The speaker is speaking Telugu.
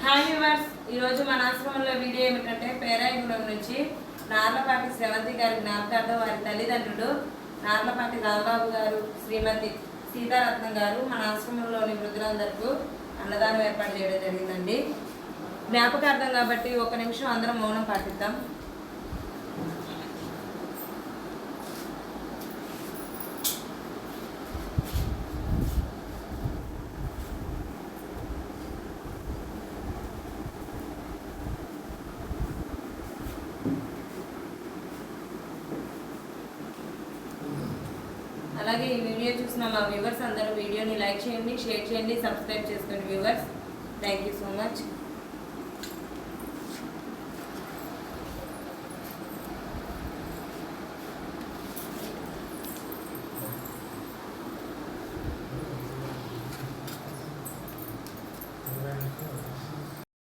హాయ్ వ్యూవర్స్, ఈరోజు మన ఆశ్రమంలో వీడియో ఏమిటంటే పేరాయగూడెం నుంచి నార్లపాటి శ్రవంతి గారి జ్ఞాపకార్థం వారి తల్లిదండ్రులు నార్లపాటి రాంబాబు గారు, శ్రీమతి సీతారత్నం గారు మన ఆశ్రమంలోని వృద్ధులందరికీ అన్నదానం ఏర్పాటు చేయడం జరిగిందండి. జ్ఞాపకార్థం కాబట్టి ఒక నిమిషం అందరం మౌనం పాటిద్దాం. అలాగే ఈ వీడియో చూసిన మా వ్యూవర్స్ అందరూ వీడియోని లైక్ చేయండి, షేర్ చేయండి, సబ్స్క్రైబ్ చేసుకోండి viewers. Thank you so much.